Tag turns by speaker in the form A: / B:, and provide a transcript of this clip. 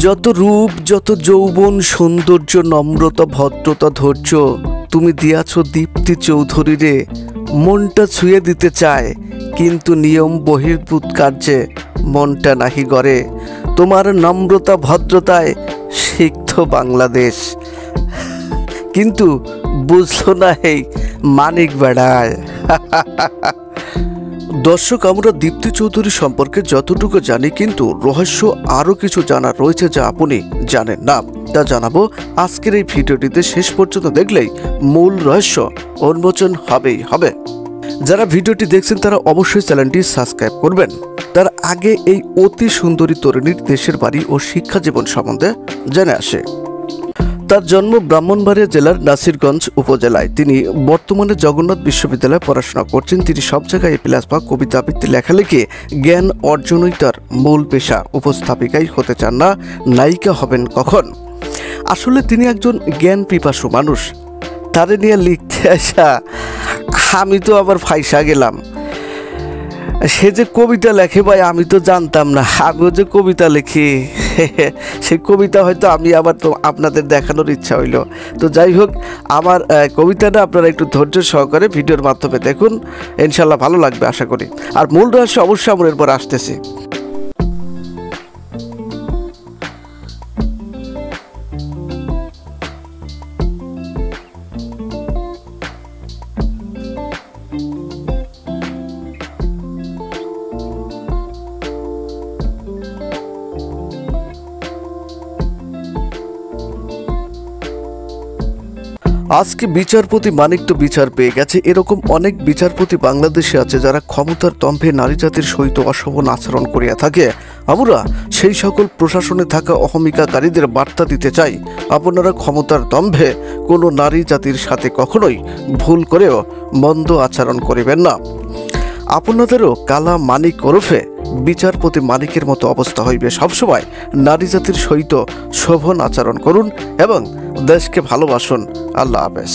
A: যত রূপ, যত যৌবন, সৌন্দর্য, নম্রতা, ভদ্রতা, ধৈর্য তুমি দিয়াছ দীপ্তি চৌধুরীরে। মনটা ছুঁয়ে দিতে চায়, কিন্তু নিয়ম বহির্ভূত কার্যে মনটা নাহি গড়ে। তোমার নম্রতা ভদ্রতায় সিক্ত বাংলাদেশ, কিন্তু বুঝলো না এই মানিক বেড়ায়। দর্শক, আমরা দীপ্তি চৌধুরী সম্পর্কে যতটুকু জানি, কিন্তু রহস্য আরও কিছু জানার রয়েছে যা আপনি জানেন না। তা জানাবো আজকের এই ভিডিওটিতে। শেষ পর্যন্ত দেখলেই মূল রহস্য উন্মোচন হবেই হবে। যারা ভিডিওটি দেখছেন তারা অবশ্যই চ্যানেলটি সাবস্ক্রাইব করবেন। তার আগে এই অতি সুন্দরী তরুণীর দেশের বাড়ি ও শিক্ষা জীবন সম্বন্ধে জেনে আসে। তার জন্ম ব্রাহ্মণবাড়িয়া জেলার নাসিরগঞ্জ উপজেলায়। তিনি বর্তমানে জগন্নাথ বিশ্ববিদ্যালয়ে পড়াশোনা করছেন। তিনি সব জায়গায় এ প্লাস বা কবিতা আবৃত্তি, লেখালেখি, জ্ঞান অর্জনই তার মূল পেশা। উপস্থাপিকাই হতে চান না, নায়িকা হবেন কখন। আসলে তিনি একজন জ্ঞান পিপাসু মানুষ। তারে নিয়ে লিখতে আসা আমি তো আবার ফাইসা গেলাম। সে যে কবিতা লেখে ভাই, আমি তো জানতাম না। আমিও যে কবিতা লিখি, সেই কবিতা হয়তো আমি আবার তো আপনাদের দেখানোর ইচ্ছা হইল। তো যাই হোক, আমার কবিতাটা আপনারা একটু ধৈর্য সহকারে ভিডিওর মাধ্যমে দেখুন, ইনশাল্লাহ ভালো লাগবে আশা করি। আর মূল রহস্য অবশ্যই আমরা এরপর আসতেছি। আজকে বিচারপতি মানিক তো বিচার পেয়ে গেছে। এরকম অনেক বিচারপতি বাংলাদেশে আছে যারা ক্ষমতার দম্ভে নারী জাতির সহিত অশোভন আচরণ করিয়া থাকে। আমরা সেই সকল প্রশাসনে থাকা অহমিকাকারীদের বার্তা দিতে চাই, আপনারা ক্ষমতার দম্ভে কোনো নারী জাতির সাথে কখনোই ভুল করেও মন্দ আচরণ করিবেন না। আপনাদেরও কালা মানিক ওরফে বিচারপতি মানিকের মতো অবস্থা হইবে। সবসময় নারী জাতির সহিত শোভন আচরণ করুন এবং দেশকে ভালোবাসুন। আল্লাহ হাফেজ।